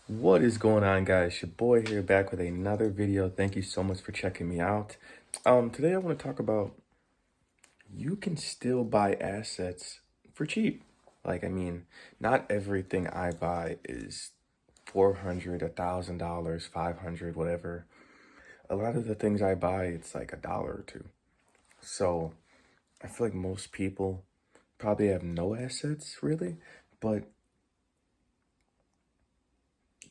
What is going on, guys? Your boy here back with another video. Thank you so much for checking me out. Today I want to talk about you can still buy assets for cheap. Not everything I buy is 400, $1,000, 500, whatever. A lot of the things I buy, it's like $1 or two. So I feel like most people probably have no assets really, but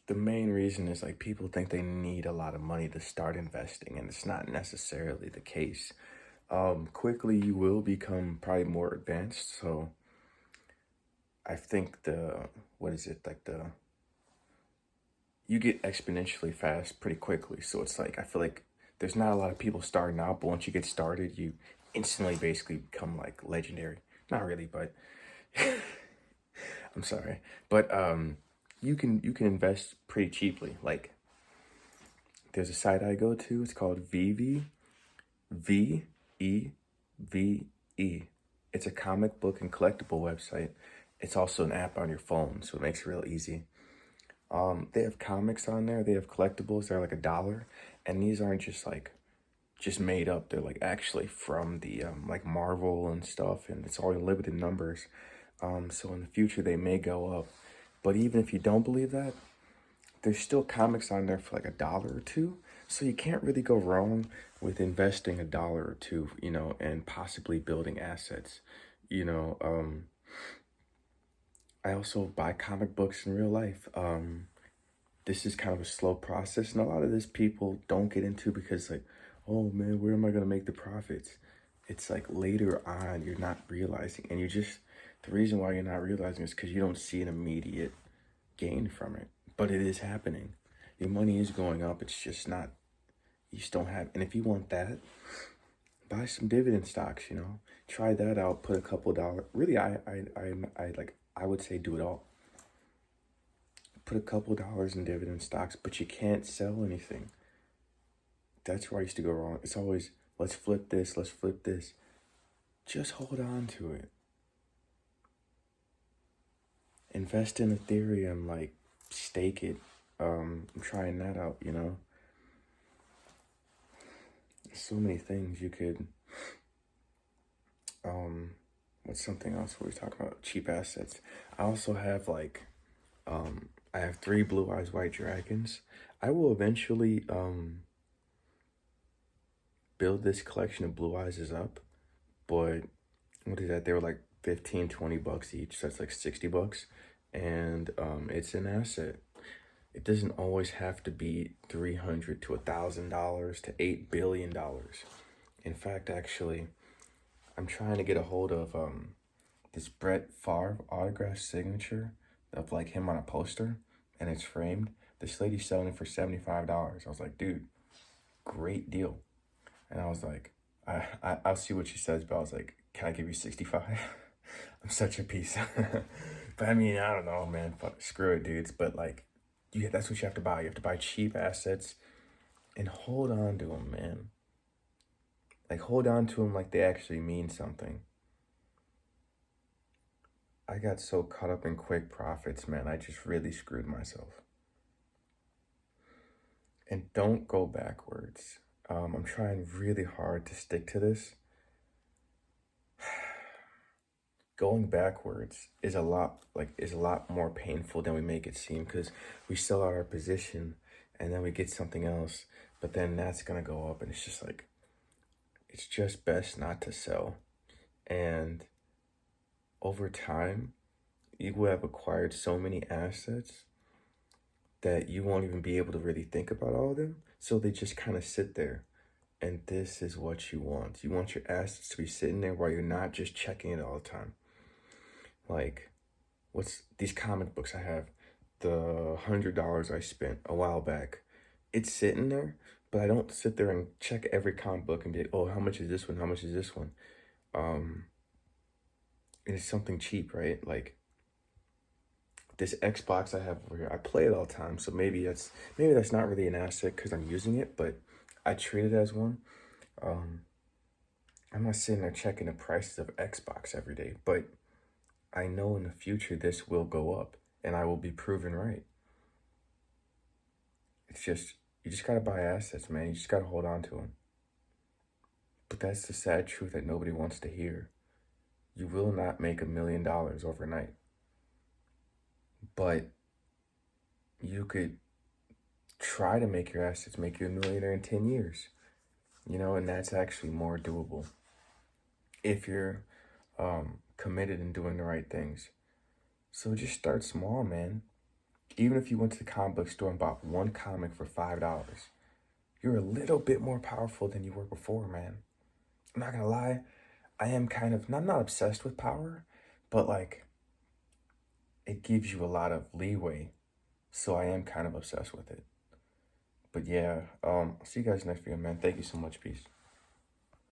the main reason is like people think they need a lot of money to start investing, and it's not necessarily the case. Quickly you will become probably more advanced. So I think you get exponentially fast pretty quickly. So it's like I feel like there's not a lot of people starting out, but once you get started, you instantly basically become like legendary. Not really, but I'm sorry. But you can invest pretty cheaply. Like there's a site I go to, it's called VEVE. It's a comic book and collectible website. It's also an app on your phone, so it makes it real easy. They have comics on there. They have collectibles. They're like $1, and these aren't just made up. They're like actually from the like Marvel and stuff, and it's all in limited numbers. So in the future they may go up. But even if you don't believe that, there's still comics on there for like $1 or two. So you can't really go wrong with investing $1 or two, and possibly building assets. You know, um, I also buy comic books in real life. This is kind of a slow process, and a lot of this people don't get into because like, oh man, where am I gonna make the profits? It's like later on you're not realizing, and the reason why you're not realizing is because you don't see an immediate gain from it, but it is happening. Your money is going up. It's just not, you just don't have. And if you want that, buy some dividend stocks. Try that out. Put a couple dollars. Really, I would say do it all. Put a couple dollars in dividend stocks, but you can't sell anything. That's where I used to go wrong. It's always let's flip this. Let's flip this. Just hold on to it. Invest in Ethereum. Like stake it. I'm trying that out. So many things you could. What's something else we were talking about? Cheap assets. I also have I have 3 Blue Eyes White Dragons. I will eventually build this collection of Blue Eyes up, but what is that? They were like 15, $20 each, so that's like $60, and it's an asset. It doesn't always have to be $300 to $1,000 to $8 billion. In fact, actually, I'm trying to get a hold of this Brett Favre autograph signature of like him on a poster, and it's framed. This lady's selling it for $75. I was like, dude, great deal. And I was like, I'll see what she says, but I was like, can I give you 65? I'm such a piece. But I mean, I don't know, man. Fuck, screw it, dudes. But like, yeah, that's what you have to buy. You have to buy cheap assets and hold on to them, man. Like, hold on to them like they actually mean something. I got so caught up in quick profits, man. I just really screwed myself. And don't go backwards. I'm trying really hard to stick to this. Going backwards is a lot more painful than we make it seem, because we sell out our position and then we get something else, but then that's gonna go up, and it's just like it's just best not to sell. And over time, you will have acquired so many assets that you won't even be able to really think about all of them. So they just kind of sit there. And this is what you want. You want your assets to be sitting there while you're not just checking it all the time. Like, what's these comic books I have? The $100 I spent a while back. It's sitting there, but I don't sit there and check every comic book and be like, oh, how much is this one? How much is this one? And it's something cheap, right? Like this Xbox I have over here, I play it all the time, so maybe that's not really an asset because I'm using it, but I treat it as one. Um, I'm not sitting there checking the prices of Xbox every day, but I know in the future this will go up, and I will be proven right. It's just, you just gotta buy assets, man. You just gotta hold on to them. But that's the sad truth that nobody wants to hear. You will not make $1 million overnight. But you could try to make your assets make you a millionaire in 10 years, and that's actually more doable if you're committed in doing the right things. So just start small, man. Even if you went to the comic book store and bought one comic for $5, you're a little bit more powerful than you were before, man. I'm not gonna lie, I am kind of, I'm not obsessed with power, but like, it gives you a lot of leeway. So I am kind of obsessed with it. But yeah, I'll see you guys next video, man. Thank you so much. Peace.